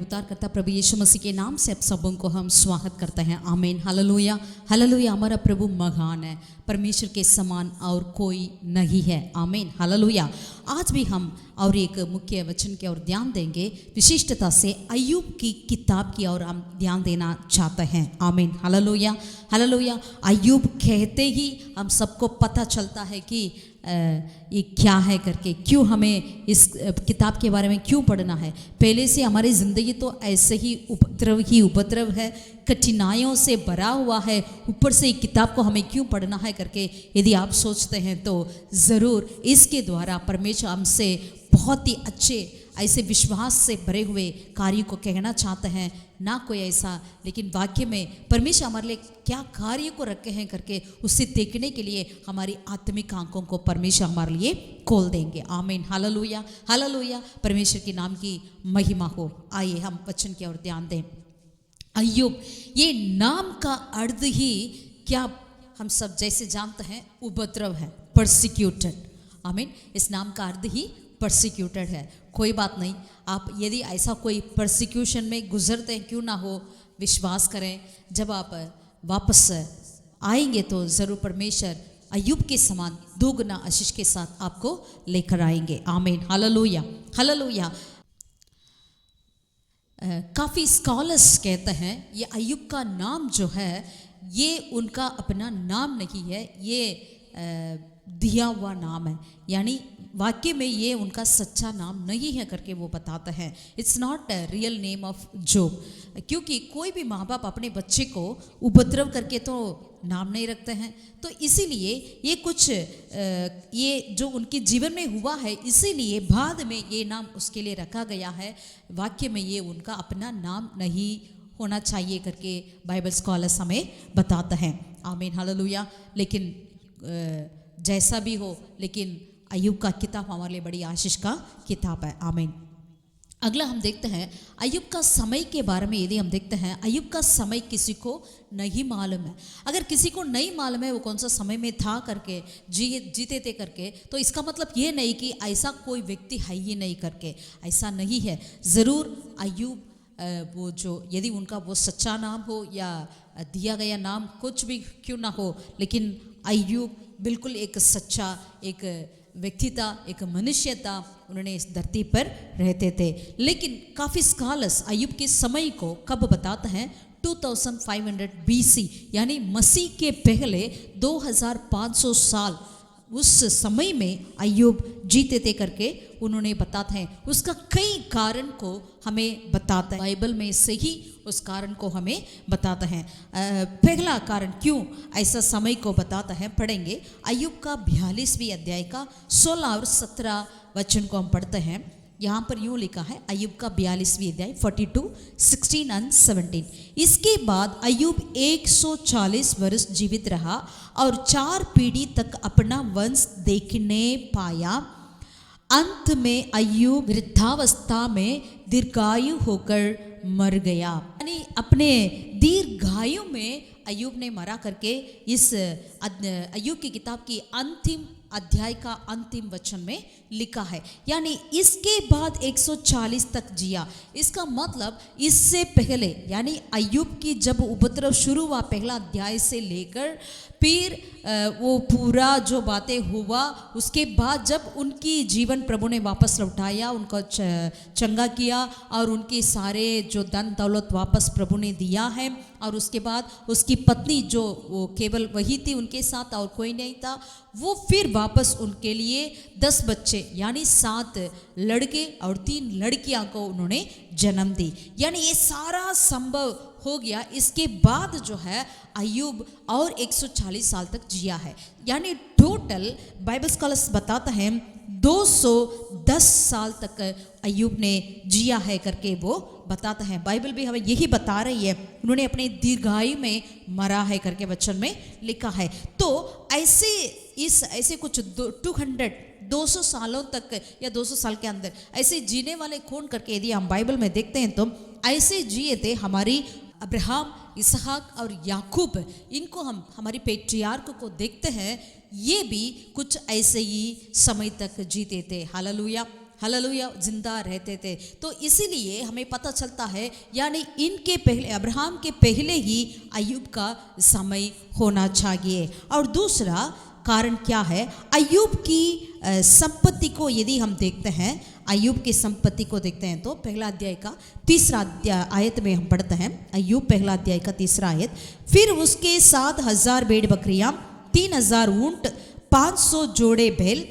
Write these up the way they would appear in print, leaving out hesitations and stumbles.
उद्धारकर्ता प्रभु यीशु मसीह के नाम से आप सबों को हम स्वागत करते हैं। आमीन, हालेलुया हालेलुया। हमारा प्रभु महान है, परमेश्वर के समान और कोई नहीं है। आमीन, हालेलुया। आज भी हम और एक मुख्य वचन की ओर ध्यान देंगे, विशिष्टता से अय्यूब की किताब की ओर हम ध्यान देना चाहते हैं। आमीन, हालेलुया हालेलुया। अय्यूब कहते ही हम सबको पता चलता है कि ये क्या है करके, क्यों हमें इस किताब के बारे में क्यों पढ़ना है। पहले से हमारी ज़िंदगी तो ऐसे ही उपद्रव है, कठिनाइयों से भरा हुआ है, ऊपर से एक किताब को हमें क्यों पढ़ना है करके यदि आप सोचते हैं तो ज़रूर इसके द्वारा परमेश्वर हमसे बहुत ही अच्छे ऐसे विश्वास से भरे हुए कार्य को कहना चाहते हैं। ना कोई ऐसा, लेकिन वाक्य में परमेश्वर हमारे लिए क्या कार्य को रखे हैं करके उसे देखने के लिए हमारी आत्मिक आंखों को परमेश्वर हमारे लिए खोल देंगे। आमीन, हालेलुया हालेलुया। परमेश्वर के नाम की महिमा हो। आइए हम वचन की ओर ध्यान दें। अय्यूब, ये नाम का अर्थ ही क्या हम सब जैसे जानते हैं, उपद्रव है, परसिक्यूटेड। आमीन, इस नाम का अर्थ ही परसिक्यूटेड है। कोई बात नहीं, आप यदि ऐसा कोई परसिक्यूशन में गुजरते हैं, क्यों ना हो, विश्वास करें जब आप वापस आएंगे तो ज़रूर परमेश्वर अय्यूब के समान दोगुना आशीष के साथ आपको लेकर आएंगे। आमीन, हालेलुया हालेलुया। काफ़ी स्कॉलर्स कहते हैं ये अय्यूब का नाम जो है ये उनका अपना नाम नहीं है, ये दिया हुआ नाम है, यानी वाक्य में ये उनका सच्चा नाम नहीं है करके वो बताते हैं। It's not real name of job, क्योंकि कोई भी माँ बाप अपने बच्चे को उपद्रव करके तो नाम नहीं रखते हैं। तो इसीलिए ये कुछ ये जो उनके जीवन में हुआ है, इसीलिए बाद में ये नाम उसके लिए रखा गया है। वाक्य में ये उनका अपना नाम नहीं होना चाहिए करके बाइबल स्कॉलर्स हमें बताते हैं। आमीन, हालेलुया। लेकिन जैसा भी हो, लेकिन अय्यूब का किताब हमारे लिए बड़ी आशीष का किताब है। आमीन। अगला हम देखते हैं अय्यूब का समय के बारे में। यदि हम देखते हैं अय्यूब का समय किसी को नहीं मालूम है। अगर किसी को नहीं मालूम है वो कौन सा समय में था करके, जीते थे करके, तो इसका मतलब ये नहीं कि ऐसा कोई व्यक्ति है ही नहीं करके, ऐसा नहीं है। ज़रूर अय्यूब वो जो यदि उनका वो सच्चा नाम हो या दिया गया नाम कुछ भी क्यों ना हो, लेकिन अय्यूब बिल्कुल एक सच्चा एक व्यक्ति था, एक मनुष्य था। उन्होंने इस धरती पर रहते थे। लेकिन काफ़ी स्कॉलर्स अय्यूब के समय को कब बताते हैं, 2500 BC, यानी मसीह के पहले 2500 साल उस समय में अय्यूब जीते थे करके उन्होंने बताते हैं। उसका कई कारण को हमें बताता है, बाइबल में से ही उस कारण को हमें बताता है। पहला कारण क्यों ऐसा समय को बताता है, पढ़ेंगे। अय्यूब का 42वें अध्याय का 16 और 17 वचन को हम पढ़ते हैं। यहाँ पर यूँ लिखा है, अय्यूब का 42वें अध्याय 42, 16 और 17। इसके बाद अय्यूब 140 वर्ष जीवित रहा और 4 पीढ़ी तक अपना वंश देखने पाया। अंत में अय्यूब वृद्धावस्था में दीर्घायु होकर मर गया। यानी अपने दीर्घायु में अय्यूब ने मरा करके इस अय्यूब की किताब की अंतिम अध्याय का अंतिम वचन में लिखा है। यानी इसके बाद 140 तक जिया। इसका मतलब इससे पहले, यानी अय्यूब की जब उपद्रव शुरू हुआ पहला अध्याय से लेकर, फिर वो पूरा जो बातें हुआ, उसके बाद जब उनकी जीवन प्रभु ने वापस लौटाया, उनको चंगा किया और उनके सारे जो धन दौलत वापस प्रभु ने दिया है, और उसके बाद उसकी पत्नी जो वो केवल वही थी उनके साथ और कोई नहीं था, वो फिर वापस उनके लिए 10 बच्चे यानी 7 लड़के और 3 लड़कियां को उन्होंने जन्म दी। यानी ये सारा संभव हो गया। इसके बाद जो है अय्यूब और 140 साल तक जिया है। यानी टोटल बाइबल स्कॉलर्स बताता है 210 साल तक अय्यूब ने जिया है करके वो बताता है। बाइबल भी हमें यही बता रही है, उन्होंने अपने दीर्घायु में मरा है करके वचन में लिखा है। तो ऐसे कुछ 200 सालों तक या 200 साल के अंदर ऐसे जीने वाले कौन करके यदि हम बाइबल में देखते हैं तो ऐसे जिए थे हमारी अब्राहम, इसहाक और याकूब। इनको हम हमारी पेट्रियार्क को देखते हैं, ये भी कुछ ऐसे ही समय तक जीते थे। हालेलुया हालेलुया जिंदा रहते थे। तो इसीलिए हमें पता चलता है यानी इनके पहले अब्राहम के पहले ही अय्यूब का समय होना चाहिए। और दूसरा कारण क्या है, अय्यूब की संपत्ति को यदि हम देखते हैं, अय्यूब की संपत्ति को देखते हैं तो पहला अध्याय का तीसरा आयत में हम पढ़ते हैं, अय्यूब पहला अध्याय का तीसरा आयत। फिर उसके 7,000 भेड़ बकरियां, 3,000 ऊंट, 500 जोड़े बैल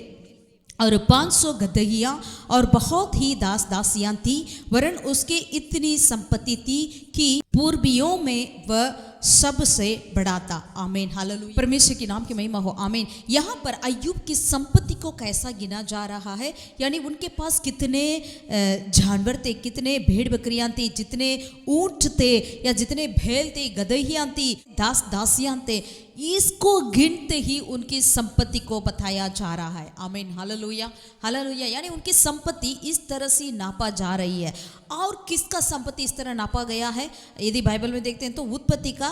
और 500 गदहियां और बहुत ही दास दासियां थी, वरन उसके इतनी संपत्ति थी कि पूर्वियों में वह सबसे बड़ा था। आमीन हालेलुया, परमेश्वर के नाम की महिमा हो। आमीन। यहाँ पर अय्यूब की संपत्ति को कैसा गिना जा रहा है, यानी उनके पास कितने जानवर थे, कितने भेड़ बकरियां थी, जितने ऊंट थे या जितने बैल थे, गदहियां थी, दास दासियां थे, इसको गिनते ही उनकी संपत्ति को बताया जा रहा है। आमीन हालेलुया हालेलुया। यानी उनकी संपत्ति इस तरह से नापा जा रही है। और किसका संपत्ति इस तरह नापा गया है, यदि बाइबल में देखते हैं तो उत्पत्ति का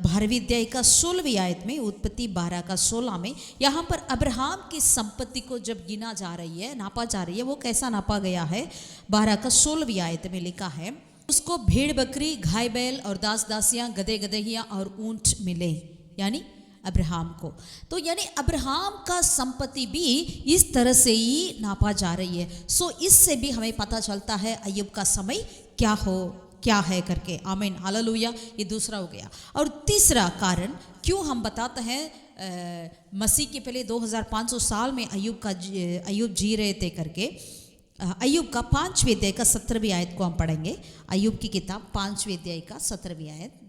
12वीं अध्याय का 16वीं आयत में, उत्पत्ति 12 का 16 में यहाँ पर अब्राहम की संपत्ति को जब गिना जा रही है, नापा जा रही है, वो कैसा नापा गया है, 12 का 16वीं आयत में लिखा है, उसको भेड़ बकरी, गाय बैल और दास दासियां, गधे गदहियां और ऊंट मिले, यानी अब्राहम को। तो यानी अब्राहम का संपत्ति भी इस तरह से ही नापा जा रही है। सो इससे भी हमें पता चलता है अय्यूब का समय क्या है करके। आमीन हालेलुया। ये दूसरा हो गया। और तीसरा कारण क्यों हम बताते हैं मसीह के पहले 2500 साल में अय्यूब जी रहे थे करके। अय्यूब का 5वें अध्याय का 17वीं आयत को हम पढ़ेंगे। अय्यूब की किताब 5वें अध्याय का 17वीं आयत।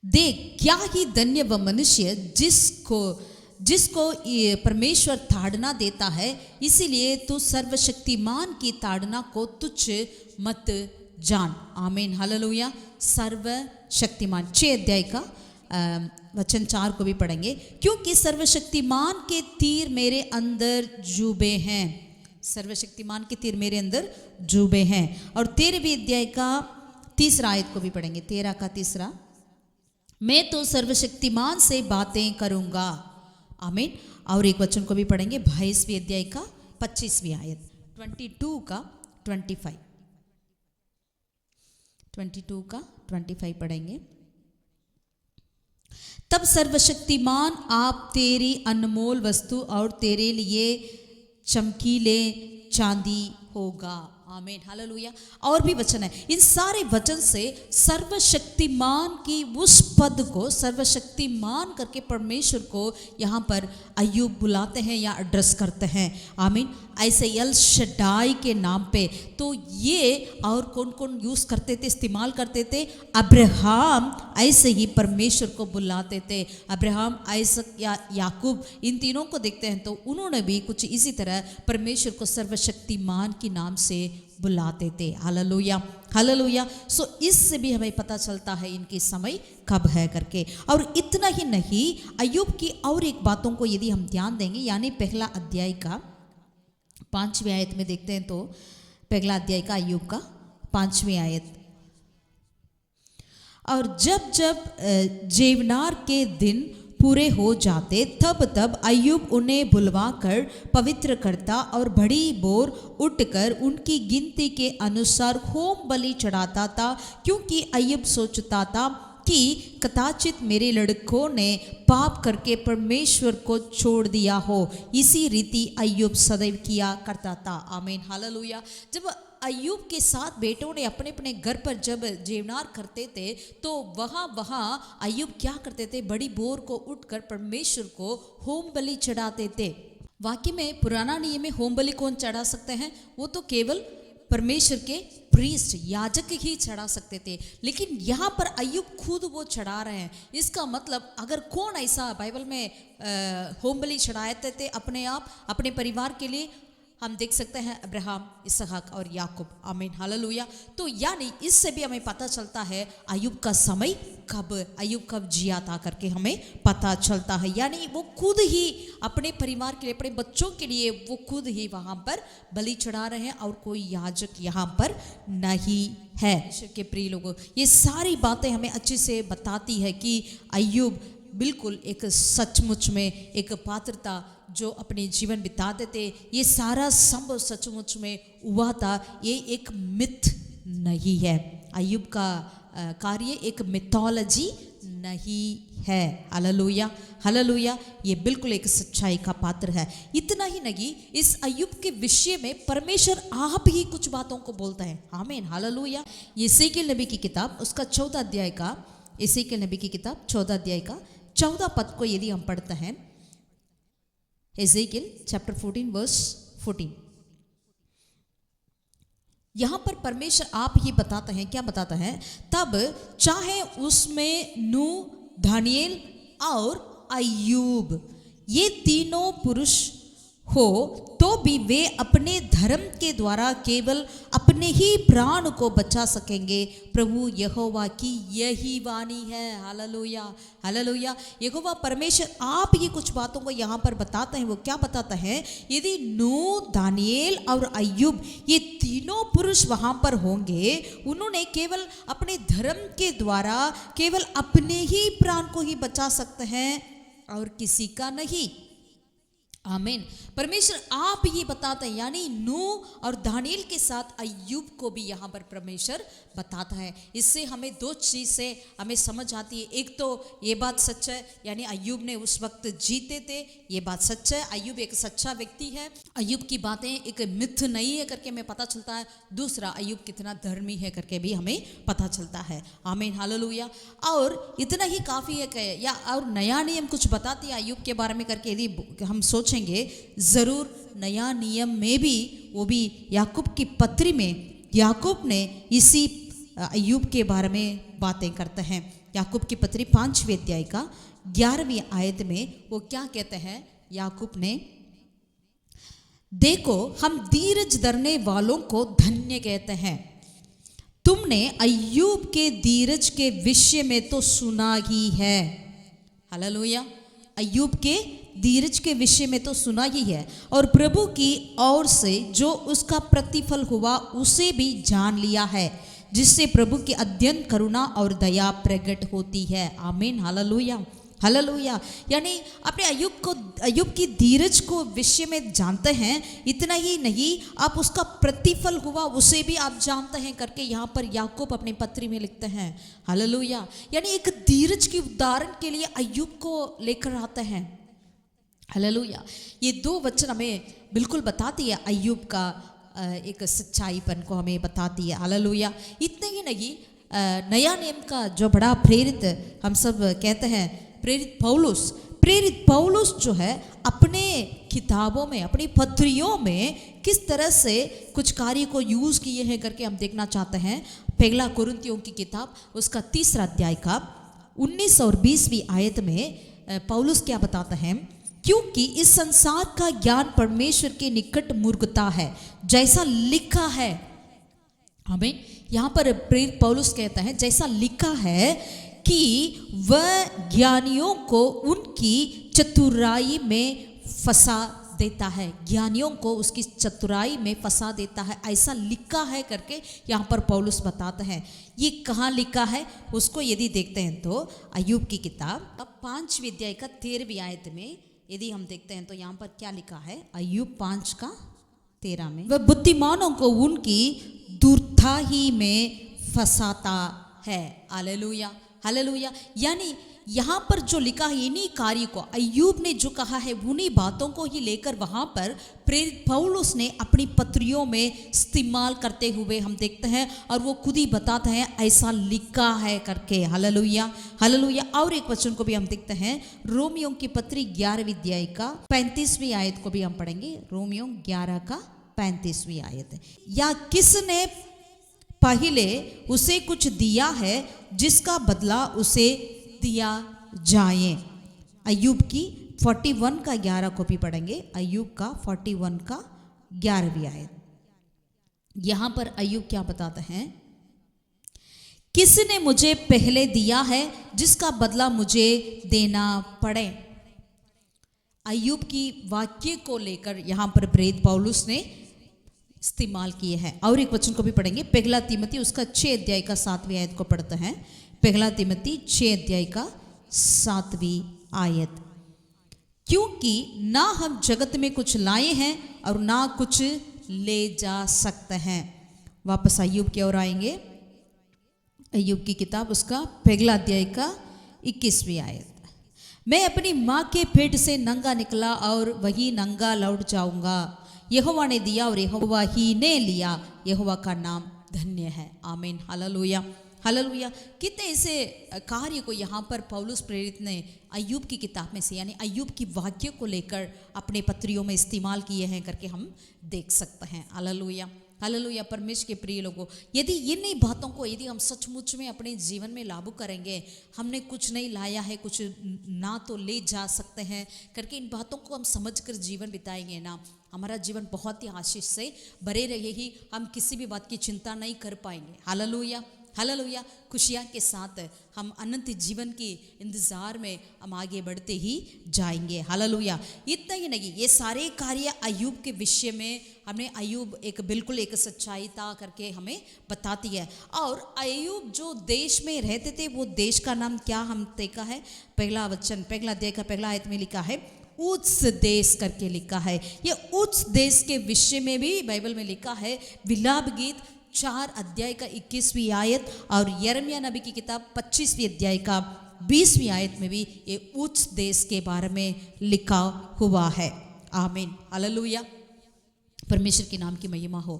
देख क्या ही धन्य वह मनुष्य जिसको परमेश्वर ताड़ना देता है, इसीलिए तू सर्वशक्तिमान की ताड़ना को तुच्छ मत जान। आमीन हालेलुया। सर्वशक्तिमान 6 अध्याय का वचन 4 को भी पढ़ेंगे। क्योंकि सर्वशक्तिमान के तीर मेरे अंदर जुबे हैं, सर्वशक्तिमान के तीर मेरे अंदर जुबे हैं। और 13वीं अध्याय का 3रा आयत को भी पढ़ेंगे, 13 का 3रा। मैं तो सर्वशक्तिमान से बातें करूंगा। आमीन। और एक वचन को भी पढ़ेंगे 22वीं अध्याय का 25वीं आयत, 22 का 25, 22 का 25 पढ़ेंगे। तब सर्वशक्तिमान आप तेरी अनमोल वस्तु और तेरे लिए चमकीले चांदी होगा। आमीन हालेलुया। और भी वचन है, इन सारे वचन से सर्वशक्तिमान की उस पद को, सर्वशक्तिमान करके परमेश्वर को यहाँ पर अय्यूब बुलाते हैं या एड्रेस करते हैं। आमीन। ऐसे एल शड्डाई के नाम पे तो ये और कौन कौन यूज करते थे, इस्तेमाल करते थे, अब्राहम ऐसे ही परमेश्वर को बुलाते थे। अब्राहम, आइसक या याकूब, इन तीनों को देखते हैं तो उन्होंने भी कुछ इसी तरह परमेश्वर को सर्वशक्तिमान के नाम से बुलाते थे। Hallelujah hallelujah. सो इससे भी हमें पता चलता है इनकी समय कब है करके। और इतना ही नहीं, अय्यूब की और एक बातों को यदि हम ध्यान देंगे, यानी पहला अध्याय का 5वीं आयत में देखते हैं तो पहला अध्याय का अय्यूब का 5वीं आयत। और जब जब जेवनार के दिन पूरे हो जाते तब तब अय्यूब उन्हें बुलवाकर पवित्र करता और बड़ी बोर उठकर उनकी गिनती के अनुसार होम बलि चढ़ाता था, क्योंकि अय्यूब सोचता था कि कदाचित मेरे लड़कों ने पाप करके परमेश्वर को छोड़ दिया हो। इसी रीति अय्यूब सदैव किया करता था। आमीन हालेलुया। जब अय्यूब के 7 बेटों ने अपने अपने घर पर जब जेवनार करते थे तो वहाँ अय्यूब क्या करते थे, बड़ी बोर को उठकर परमेश्वर को होम बलि चढ़ाते थे। वाकई में पुराना नियम में होम बलि कौन चढ़ा सकते हैं, वो तो केवल परमेश्वर के प्रीस्ट याजक ही चढ़ा सकते थे, लेकिन यहाँ पर अय्यूब खुद वो चढ़ा रहे हैं। इसका मतलब अगर कौन ऐसा बाइबल में होम बलि चढ़ाते थे अपने आप अपने परिवार के लिए, हम देख सकते हैं अब्राहम, इसहाक और याकूब। आमीन हालेलुया। तो यानी इससे भी हमें पता चलता है अय्यूब का समय कब, अय्यूब कब जिया था करके हमें पता चलता है। यानी वो खुद ही अपने परिवार के लिए, अपने बच्चों के लिए वो खुद ही वहाँ पर बलि चढ़ा रहे हैं और कोई याजक यहाँ पर नहीं है। के प्रिय लोगों, ये सारी बातें हमें अच्छे से बताती है कि अय्यूब बिल्कुल एक सचमुच में एक पात्रता जो अपने जीवन बिताते थे, ये सारा संभव सचमुच में हुआ था। ये एक मिथ नहीं है। अय्यूब का कार्य एक मिथोलॉजी नहीं है। Hallelujah, hallelujah. ये बिल्कुल एक सच्चाई का पात्र है। इतना ही नहीं, इस अय्यूब के विषय में परमेश्वर आप ही कुछ बातों को बोलता है। आमीन, हालेलुया। एसेकिएल नबी की किताब उसका 14 अध्याय का, एसेकिएल नबी की किताब 14 अध्याय का 14 पद को यदि हम पढ़ते हैं, एसेकिएल चैप्टर 14 वर्स 14, यहां पर परमेश्वर आप ही बताते हैं, क्या बताता है? तब चाहे उसमें नूह, दानियेल और अय्यूब ये तीनों पुरुष हो, तो भी वे अपने धर्म के द्वारा केवल अपने ही प्राण को बचा सकेंगे। प्रभु यहोवा की यही वाणी है। Hallelujah, hallelujah. यहोवा परमेश्वर आप ये कुछ बातों को यहाँ पर बताते हैं। वो क्या बताता है? यदि नूह, दानियेल और अय्यूब ये तीनों पुरुष वहाँ पर होंगे, उन्होंने केवल अपने धर्म के द्वारा केवल अपने ही प्राण को ही बचा सकते हैं और किसी का नहीं। आमीन। परमेश्वर आप ये बताते हैं, यानी नूह और दानियेल के साथ अय्यूब को भी यहाँ पर परमेश्वर बताता है। इससे हमें दो चीज़ से हमें समझ आती है। एक तो ये बात सच है, यानी अय्यूब ने उस वक्त जीते थे, ये बात सच है। अय्यूब एक सच्चा व्यक्ति है, अय्यूब की बातें एक मिथ नहीं है करके हमें पता चलता है। दूसरा, अय्यूब कितना धर्मी है करके भी हमें पता चलता है। आमीन, हालेलुया। और इतना ही काफ़ी है कि या और नया नियम कुछ बताती है अय्यूब के बारे में करके यदि हम सोचेंगे, जरूर नया नियम में भी, वो भी याकूब की पत्री में याकूब ने इसी अय्यूब के बारे में बातें करते हैं। याकूब की पत्री 5वें अध्याय का 11वीं आयत में वो क्या कहते हैं? याकूब ने, देखो हम धीरज धरने वालों को धन्य कहते हैं। तुमने अय्यूब के धीरज के विषय में तो सुना ही है। हालेलुया। अय्यूब के धीरज के विषय में तो सुना ही है, और प्रभु की ओर से जो उसका प्रतिफल हुआ उसे भी जान लिया है, जिससे प्रभु की अत्यंत करुणा और दया प्रकट होती है। आमीन, हालेलुया, हालेलुया। यानी अपने अय्यूब की धीरज को विषय में जानते हैं। इतना ही नहीं, आप उसका प्रतिफल हुआ उसे भी आप जानते हैं करके यहाँ पर याकूब अपनी पत्री में लिखते हैं। हालेलुया। यानी एक धीरज की उदाहरण के लिए अय्यूब को लेकर आते हैं। हालेलुया। ये दो वचन हमें बिल्कुल बताती है अय्यूब का एक सच्चाईपन को हमें बताती है। हालेलुया। इतने ही नहीं, नया नियम का जो बड़ा प्रेरित हम सब कहते हैं, प्रेरित पौलुस जो है अपने किताबों में, अपनी पत्रियों में किस तरह से कुछ कार्य को यूज़ किए हैं करके हम देखना चाहते हैं। पहला कुरिन्थियों की किताब उसका 3 अध्याय का 19 और 20वीं आयत में पौलुस क्या बताता है? क्योंकि इस संसार का ज्ञान परमेश्वर के निकट मूर्खता है, जैसा लिखा है। आमीन। यहाँ पर प्रेरित पौलुस कहता है, जैसा लिखा है कि वह ज्ञानियों को उनकी चतुराई में फंसा देता है। ज्ञानियों को उसकी चतुराई में फंसा देता है, ऐसा लिखा है करके यहाँ पर पौलुस बताता है। ये कहाँ लिखा है उसको यदि देखते हैं तो अय्यूब की किताब 5वें अध्याय का 13वीं आयत में यदि हम देखते हैं तो यहाँ पर क्या लिखा है? अय्यूब 5:13 में, वह बुद्धिमानों को उनकी दुर्धाही में फंसाता है। Hallelujah, hallelujah. यानी यहाँ पर जो लिखा है, इन्हीं कार्य को अय्यूब ने जो कहा है, उन्हीं बातों को ही लेकर वहाँ पर प्रेरित पौलुस ने अपनी पत्रियों में इस्तेमाल करते हुए हम देखते हैं, और वो खुद ही बताते हैं ऐसा लिखा है करके। Hallelujah, hallelujah. और एक वचन को भी हम देखते हैं, रोमियो की पत्री 11वीं अध्याय का 35वीं आयत को भी हम पढ़ेंगे। रोमियो 11 का 35वीं आयत। या किसने पहले उसे कुछ दिया है जिसका बदला उसे दिया जाए। अय्यूब की 41 का 11 को भी पढ़ेंगे। अय्यूब का 41 का 11वीं आयत। यहां पर अय्यूब क्या बताते हैं? किसने मुझे पहले दिया है जिसका बदला मुझे देना पड़े। अय्यूब की वाक्य को लेकर यहां पर प्रेरित पौलुस ने इस्तेमाल किए हैं। और एक वचन को भी पढ़ेंगे, पहला तीमोथी उसका 6 अध्याय का 7वीं आयत को पढ़ते हैं। पहला तीमोथी 6 अध्याय का 7वीं आयत। क्योंकि ना हम जगत में कुछ लाए हैं और ना कुछ ले जा सकते हैं। वापस अय्यूब की ओर आएंगे। अय्यूब की किताब उसका पहला अध्याय का 21वीं आयत। मैं अपनी माँ के पेट से नंगा निकला और वही नंगा लौट जाऊंगा। यहोवा ने दिया और यहोवा ही ने लिया, यहोवा का नाम धन्य है। आमीन, हालेलुया, हालेलुया। कितने ऐसे कार्य को यहाँ पर पौलुस प्रेरित ने अय्यूब की किताब में से यानी अय्यूब की वाक्य को लेकर अपने पत्रियों में इस्तेमाल किए हैं करके हम देख सकते हैं। Hallelujah, hallelujah. परमेश्वर के प्रिय लोगों, यदि इन्हीं बातों को यदि हम सचमुच में अपने जीवन में लागू करेंगे, हमने कुछ नहीं लाया है, कुछ ना तो ले जा सकते हैं करके इन बातों को हम समझकर जीवन बिताएंगे ना, हमारा जीवन बहुत ही आशीष से भरे रहेगी। हम किसी भी बात की चिंता नहीं कर पाएंगे। Hallelujah, hallelujah. खुशियाँ के साथ हम अनंत जीवन की इंतज़ार में हम आगे बढ़ते ही जाएंगे। हालेलुया। इतना ही नहीं, ये सारे कार्य अय्यूब के विषय में हमने अय्यूब एक बिल्कुल एक सच्चाई था करके हमें बताती है। और अय्यूब जो देश में रहते थे, वो देश का नाम क्या हम देखा है, पहला वचन पहला अध्याय का पहला आयत में लिखा है उच्च देश करके लिखा है। ये उच्च देश के विषय में भी बाइबल में लिखा है। विलाप गीत 4 अध्याय का 21वीं आयत और यिर्मयाह नबी की किताब 25वीं अध्याय का 20वीं आयत में भी ये उच्च देश के बारे में लिखा हुआ है। आमीन, हालेलुया। परमेश्वर के नाम की महिमा हो।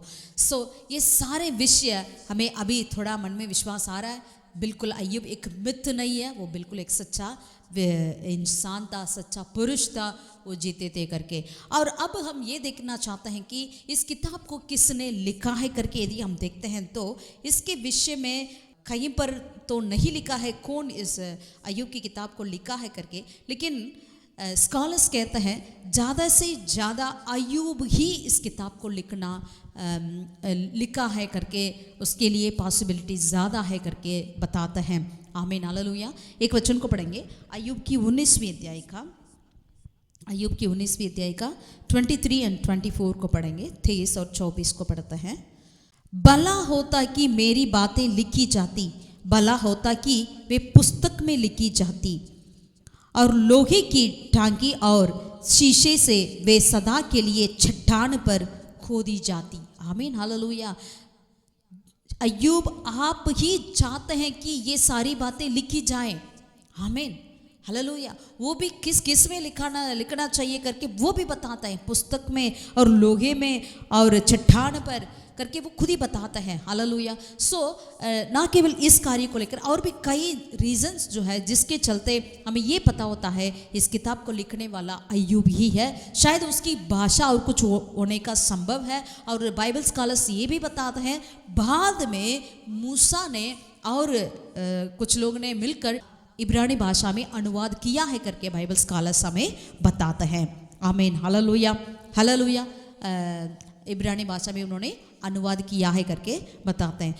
ये सारे विषय हमें अभी थोड़ा मन में विश्वास आ रहा है। बिल्कुल अय्यूब एक मिथ नहीं है, वो बिल्कुल एक सच्चा इंसान था, सच्चा पुरुष था, वो जीते थे करके। और अब हम ये देखना चाहते हैं कि इस किताब को किसने लिखा है करके यदि हम देखते हैं तो इसके विषय में कहीं पर तो नहीं लिखा है कौन इस अय्यूब की किताब को लिखा है करके, लेकिन स्कॉलर्स कहते हैं ज़्यादा से ज़्यादा अय्यूब ही इस किताब को लिखा है करके, उसके लिए पॉसिबिलिटी ज़्यादा है करके बताते हैं। आमीन, हालेलुया। एक वचन को पढ़ेंगे अय्यूब की 19वीं अध्याय का, अय्यूब की 19वीं अध्याय का 23 और 24 को पढ़ेंगे, 23 और 24 को पढ़ते हैं। भला होता कि मेरी बातें लिखी जाती, भला होता कि वे पुस्तक में लिखी जाती और लोहे की टांकी और शीशे से वे सदा के लिए चट्टान पर खोदी जाती। आमीन, हालेलुया। अय्यूब आप ही चाहते हैं कि ये सारी बातें लिखी जाएं। आमीन, हालेलुया। वो भी किस किस में लिखना चाहिए करके वो भी बताता है, पुस्तक में और लोहे में और चट्टान पर करके वो खुद ही बताता है। हालेलुया। ना केवल इस कार्य को लेकर और भी कई रीजंस जो है जिसके चलते हमें ये पता होता है इस किताब को लिखने वाला अय्यूब ही है। शायद उसकी भाषा और कुछ होने का संभव है। और बाइबल स्कॉलर्स ये भी बताते हैं बाद में मूसा ने और कुछ लोग ने मिलकर इब्रानी भाषा में अनुवाद किया है करके बाइबल स्कॉलर्स हमें बताते हैं। आमीन, हालेलुया, हालेलुया। इब्रानी भाषा में उन्होंने अनुवाद किया है करके बताते हैं।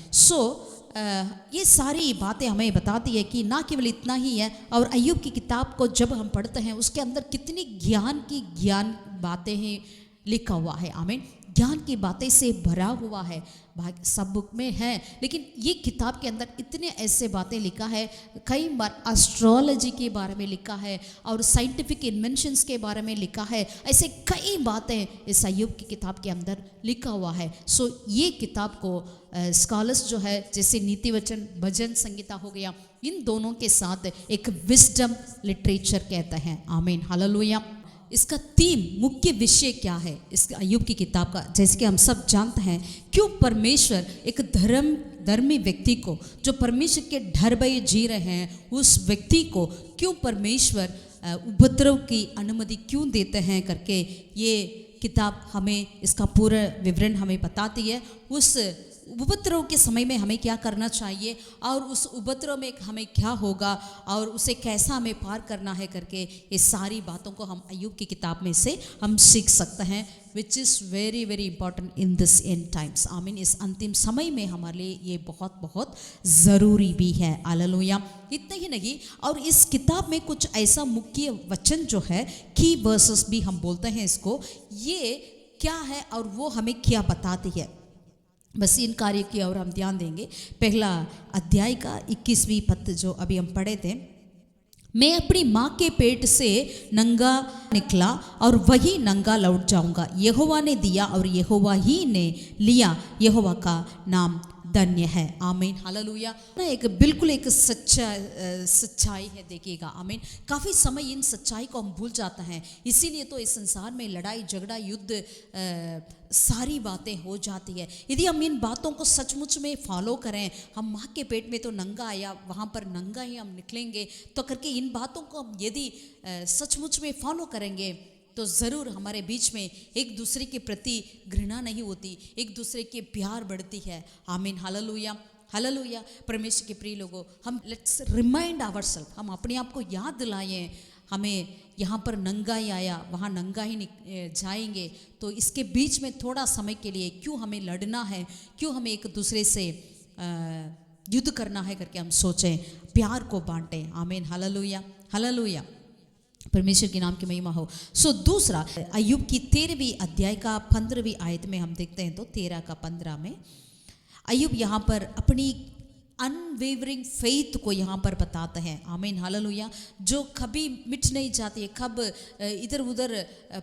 ये सारी बातें हमें बताती है कि ना केवल इतना ही है, और अय्यूब की किताब को जब हम पढ़ते हैं उसके अंदर कितनी ज्ञान बातें हैं लिखा हुआ है। आमीन, ज्ञान की बातें से भरा हुआ है, सब बुक में है, लेकिन ये किताब के अंदर इतने ऐसे बातें लिखा है। कई बार एस्ट्रोलॉजी के बारे में लिखा है और साइंटिफिक इन्वेंशंस के बारे में लिखा है। ऐसे कई बातें इस अय्यूब की किताब के अंदर लिखा हुआ है। ये किताब को स्कॉलर्स जो है जैसे नीति वचन, भजन संगीता हो गया, इन दोनों के साथ एक विजडम लिटरेचर कहते हैं। आमीन, हालेलुया। इसका थीम, मुख्य विषय क्या है इस अय्यूब की किताब का, जैसे कि हम सब जानते हैं क्यों परमेश्वर एक धर्मी व्यक्ति को जो परमेश्वर के डर भय जी रहे हैं उस व्यक्ति को क्यों परमेश्वर उपद्रव की अनुमति क्यों देते हैं करके ये किताब हमें इसका पूरा विवरण हमें बताती है। उस उपद्रव के समय में हमें क्या करना चाहिए और उस उपद्रव में हमें क्या होगा और उसे कैसा हमें पार करना है करके ये सारी बातों को हम अय्यूब की किताब में से हम सीख सकते हैं, which is very very important in this and times. आमीन, इस अंतिम समय में हमारे लिए ये बहुत बहुत ज़रूरी भी है। हालेलुया। इतना ही नहीं, और इस किताब में कुछ ऐसा मुख्य वचन जो है, की वर्सेस भी हम बोलते हैं इसको, ये क्या है और वो हमें क्या बताती है, बस इन कार्य की ओर हम ध्यान देंगे। पहला अध्याय का 21वीं पद जो अभी हम पढ़े थे, मैं अपनी माँ के पेट से नंगा निकला और वही नंगा लौट जाऊंगा। यहोवा ने दिया और यहोवा ही ने लिया, यहोवा का नाम धन्य है। आमीन, हालेलुया। ना एक बिल्कुल एक सच्चाई है, देखिएगा। आमीन। काफ़ी समय इन सच्चाई को हम भूल जाते हैं, इसीलिए तो इस संसार में लड़ाई झगड़ा युद्ध सारी बातें हो जाती है। यदि हम इन बातों को सचमुच में फॉलो करें, हम माँ के पेट में तो नंगा आया, वहाँ पर नंगा ही हम निकलेंगे, तो करके इन बातों को हम यदि सचमुच में फॉलो करेंगे तो ज़रूर हमारे बीच में एक दूसरे के प्रति घृणा नहीं होती, एक दूसरे के प्यार बढ़ती है। आमीन, हालेलुया, हालेलुया। परमेश्वर के प्रिय लोगों, हम लेट्स रिमाइंड आवरसेल्फ, हम अपने आप को याद दिलाएं, हमें यहाँ पर नंगा ही आया, वहाँ नंगा ही जाएंगे। तो इसके बीच में थोड़ा समय के लिए क्यों हमें लड़ना है, क्यों हमें एक दूसरे से युद्ध करना है करके हम सोचें, प्यार को बांटें। आमीन, हालेलुया, हालेलुया। परमेश्वर के नाम की महिमा हो। दूसरा, अय्यूब की 13वीं अध्याय का 15वीं आयत में हम देखते हैं, तो 13 का 15 में अय्यूब यहाँ पर अपनी अनवेवरिंग फेथ को यहाँ पर बताते हैं। आमीन, हालेलुया। जो कभी मिट नहीं जाती है, कब इधर उधर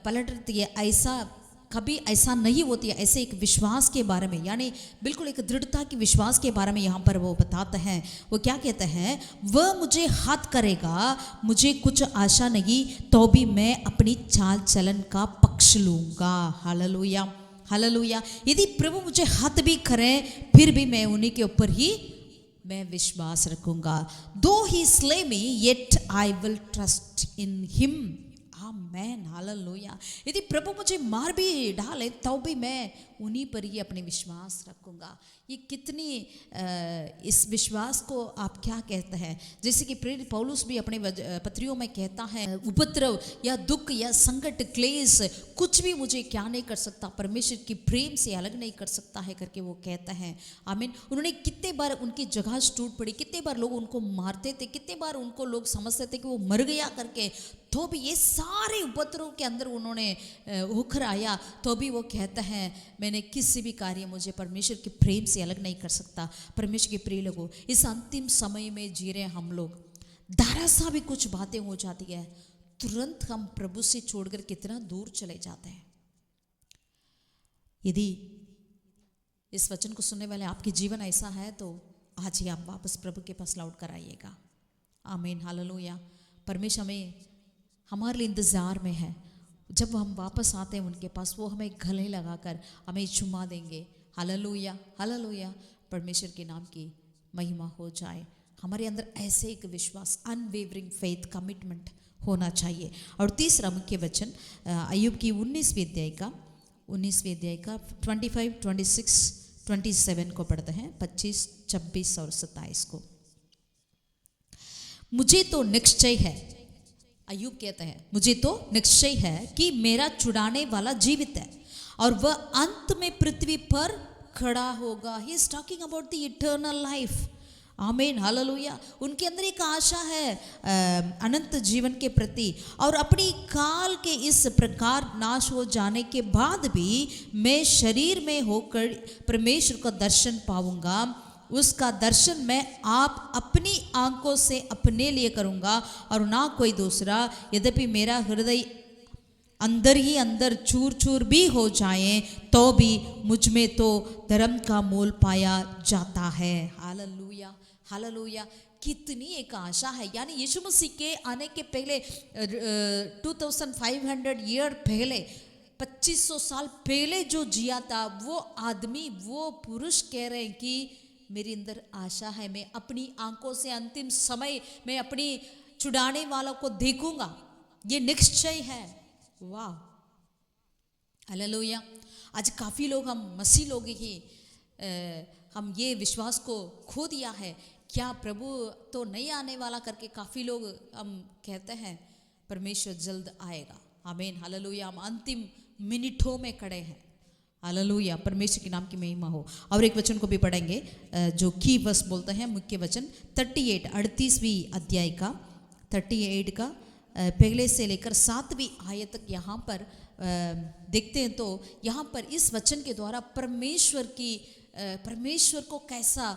पलटती है, ऐसा कभी ऐसा नहीं होती है। ऐसे एक विश्वास के बारे में, यानी बिल्कुल एक दृढ़ता की विश्वास के बारे में यहाँ पर वो बताते हैं। वो क्या कहते हैं, वह मुझे हाथ करेगा, मुझे कुछ आशा नहीं, तो भी मैं अपनी चाल चलन का पक्ष लूँगा। Hallelujah, hallelujah. यदि प्रभु मुझे हाथ भी करें, फिर भी मैं उन्हीं के ऊपर ही मैं विश्वास रखूँगा। Though he slay me yet I will trust in him. Amen, hallelujah. यदि प्रभु मुझे मार भी डाले, तो भी मैं उन्हीं पर ही अपने विश्वास रखूँगा। ये कितनी इस विश्वास को आप क्या कहते हैं? जैसे कि प्रेरित पौलुस भी अपने पत्रियों में कहता है, उपद्रव या दुख या संकट क्लेश कुछ भी मुझे क्या नहीं कर सकता, परमेश्वर की प्रेम से अलग नहीं कर सकता है करके वो कहता है। आमीन। उन्होंने कितने बार उनकी जगह टूट पड़ी, कितने बार लोग उनको मारते थे, कितने बार उनको लोग समझते थे कि वो मर गया करके, तो भी ये सारे उपद्रव के अंदर उन्होंने होकर आया, तो भी वो कहता है, मैंने किसी भी कार्य मुझे परमेश्वर के प्रेम से अलग नहीं कर सकता। परमेश्वर के प्रिय लोगों, इस अंतिम समय में जी रहे हम लोग, जरा सा भी कुछ बातें हो जाती है, तुरंत हम प्रभु से छोड़कर कितना दूर चले जाते हैं। यदि इस वचन को सुनने वाले आपके जीवन ऐसा है, तो आज ही आप वापस प्रभु के पास लौट कर आइएगा। आमीन, हालेलुया। परमेश्वर हमें हमारे लिए इंतज़ार में है। जब हम वापस आते हैं उनके पास, वो हमें गले लगाकर हमें चुमा देंगे। Hallelujah, hallelujah. परमेश्वर के नाम की महिमा हो जाए। हमारे अंदर ऐसे एक विश्वास, अनवेवरिंग फेथ, कमिटमेंट होना चाहिए। और तीसरा मुख्य वचन अय्यूब की 19वीं अध्याय का 25, 26, 27 को पढ़ते हैं, 25, 26 और 27 को। मुझे तो निश्चय है, अय्यूब कहते हैं, मुझे तो निश्चय है कि मेरा छुड़ाने वाला जीवित है और वह अंत में पृथ्वी पर खड़ा होगा। He is talking about the eternal life. आमीन, हालेलुया। उनके अंदर एक आशा है अनंत जीवन के प्रति, और अपनी काल के इस प्रकार नाश हो जाने के बाद भी मैं शरीर में होकर परमेश्वर का दर्शन पाऊंगा। उसका दर्शन मैं आप अपनी आंखों से अपने लिए करूंगा और ना कोई दूसरा। यद्यपि मेरा हृदय अंदर ही अंदर चूर चूर भी हो जाए, तो भी मुझ में तो धर्म का मूल पाया जाता है। Hallelujah, hallelujah. कितनी एक आशा है। यानी यीशु मसीह के आने के पहले 2500 ईयर पहले, 2500 साल पहले जो जिया था, वो आदमी, वो पुरुष कह रहे हैं कि मेरे अंदर आशा है, मैं अपनी आंखों से अंतिम समय में अपनी छुड़ाने वालों को देखूंगा। ये निश्चय है। वाह, हालेलुया। आज काफ़ी लोग, हम मसीह लोग ही हम ये विश्वास को खो दिया है। क्या प्रभु तो नहीं आने वाला करके काफ़ी लोग हम कहते हैं। परमेश्वर जल्द आएगा। आमीन, हालेलुया। हम अंतिम मिनटों में खड़े हैं। हालेलुया, परमेश्वर के नाम की महिमा हो। और एक वचन को भी पढ़ेंगे जो की वर्स बोलते हैं, मुख्य वचन 38वीं अध्याय का 38 का पहले से लेकर 7वीं आयत तक यहाँ पर देखते हैं। तो यहाँ पर इस वचन के द्वारा परमेश्वर को कैसा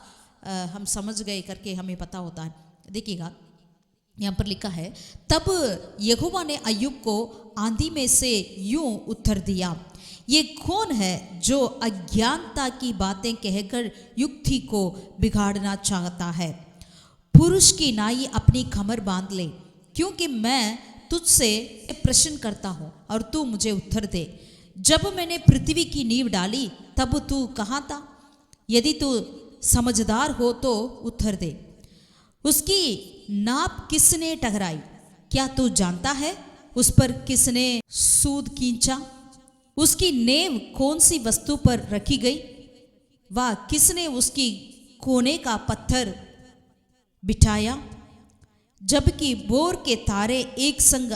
हम समझ गए करके हमें पता होता है। देखिएगा, यहाँ पर लिखा है, तब यहोवा ने अय्यूब को आंधी में से यूं उत्तर दिया, ये कौन है जो अज्ञानता की बातें कहकर युक्ति को बिगाड़ना चाहता है। पुरुष की नाई अपनी कमर बांध ले, क्योंकि मैं तुझसे प्रश्न करता हूँ और तू मुझे उत्तर दे। जब मैंने पृथ्वी की नींव डाली तब तू कहाँ था? यदि तू समझदार हो तो उत्तर दे। उसकी नाप किसने ठहराई? क्या तू जानता है? उस पर किसने सूद खींचा? उसकी नेव कौन सी वस्तु पर रखी गई? वह किसने उसकी कोने का पत्थर बिठाया? जबकि भोर के तारे एक संग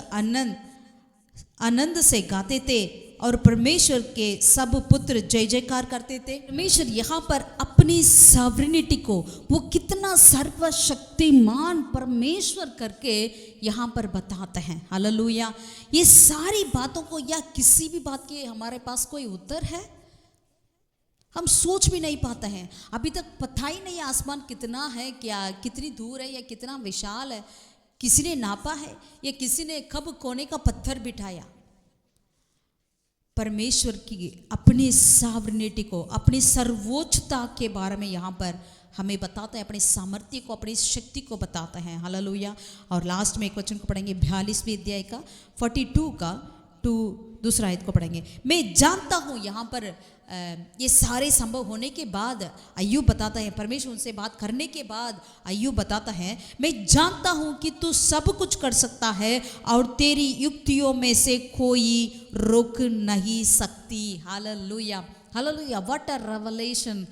आनंद से गाते थे और परमेश्वर के सब पुत्र जय जयकार करते थे। परमेश्वर यहाँ पर अपनी सॉवरेनिटी को, वो कितना सर्वशक्तिमान परमेश्वर करके यहाँ पर बताते हैं। हालेलुया। ये सारी बातों को, या किसी भी बात के हमारे पास कोई उत्तर है? हम सोच भी नहीं पाते हैं। अभी तक पता ही नहीं आसमान कितना है, क्या कितनी दूर है, या कितना विशाल है, किसी ने नापा है, या किसी ने कब कोने का पत्थर बिठाया। परमेश्वर की अपनी सॉवरेनिटी को, अपनी सर्वोच्चता के बारे में यहाँ पर हमें बताता है, अपनी सामर्थ्य को, अपनी शक्ति को बताता है। हालेलुया। और लास्ट में एक वचन को पढ़ेंगे, 42वें अध्याय का 42 का 2 दूसरा आयत को पढ़ेंगे। मैं जानता हूँ, यहाँ पर ये सारे संभव होने के बाद अय्यूब बताता है, परमेश्वर उनसे बात करने के बाद अय्यूब बताता है, मैं जानता हूँ कि तू सब कुछ कर सकता है और तेरी युक्तियों में से कोई रोक नहीं सकती। Hallelujah, hallelujah. What a revelation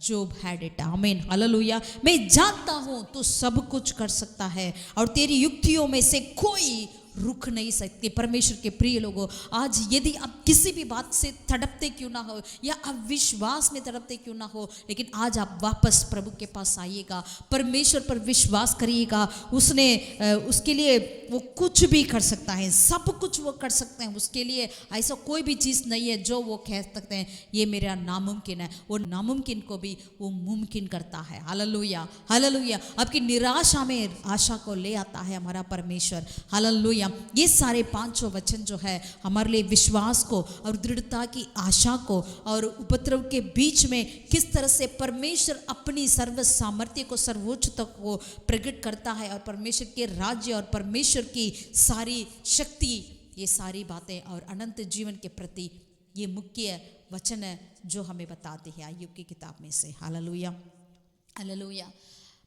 job had it. आमीन, हालेलुया। मैं जानता हूँ तू सब कुछ कर सकता है और तेरी युक्तियों में से कोई रुक नहीं सकते। परमेश्वर के प्रिय लोगों, आज यदि आप किसी भी बात से तड़पते क्यों ना हो, या अविश्वास में तड़पते क्यों ना हो, लेकिन आज आप वापस प्रभु के पास आइएगा, परमेश्वर पर विश्वास करिएगा। उसके लिए वो कुछ भी कर सकता है, सब कुछ वो कर सकते हैं। उसके लिए ऐसा कोई भी चीज़ नहीं है जो वो कह सकते हैं ये मेरा नामुमकिन है। वो नामुमकिन को भी वो मुमकिन करता है। Hallelujah, hallelujah. आपकी निराशा में आशा को ले आता है हमारा परमेश्वर। हालेलुया। ये सारे 5 वचन जो है हमारे लिए विश्वास को और दृढ़ता की आशा को और उपद्रव के बीच में किस तरह से परमेश्वर अपनी सर्व सामर्थ्य को, सर्वोच्चता को प्रकट करता है, और परमेश्वर के राज्य और परमेश्वर की सारी शक्ति, ये सारी बातें और अनंत जीवन के प्रति ये मुख्य वचन है जो हमें बताते हैं अय्यूब की किताब में से। Hallelujah, hallelujah.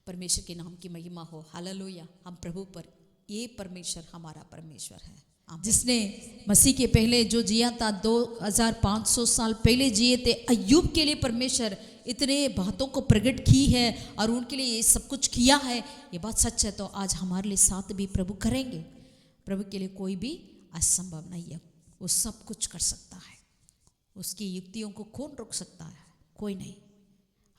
परमेश्वर के नाम की महिमा हो। हालेलुया। हम प्रभु पर, ये परमेश्वर हमारा परमेश्वर है जिसने मसीह के पहले जो जिया था, 2500 साल पहले जिए थे। अय्यूब के लिए परमेश्वर इतने बातों को प्रकट की है और उनके लिए ये सब कुछ किया है। ये बात सच है, तो आज हमारे लिए साथ भी प्रभु करेंगे। प्रभु के लिए कोई भी असंभव नहीं है। वो सब कुछ कर सकता है। उसकी युक्तियों को कौन रोक सकता है? कोई नहीं।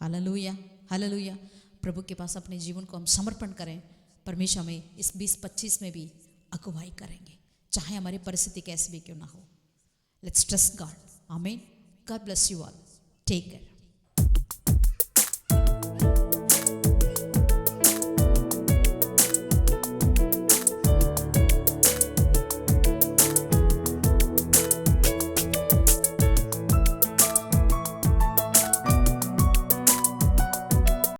Hallelujah, hallelujah. प्रभु के पास अपने जीवन को हम समर्पण करें। परमेश्वर में इस 2025 में भी अगुवाई करेंगे, चाहे हमारी परिस्थिति कैसी भी क्यों ना हो। Let's trust God. Amen. God bless you all. Take care.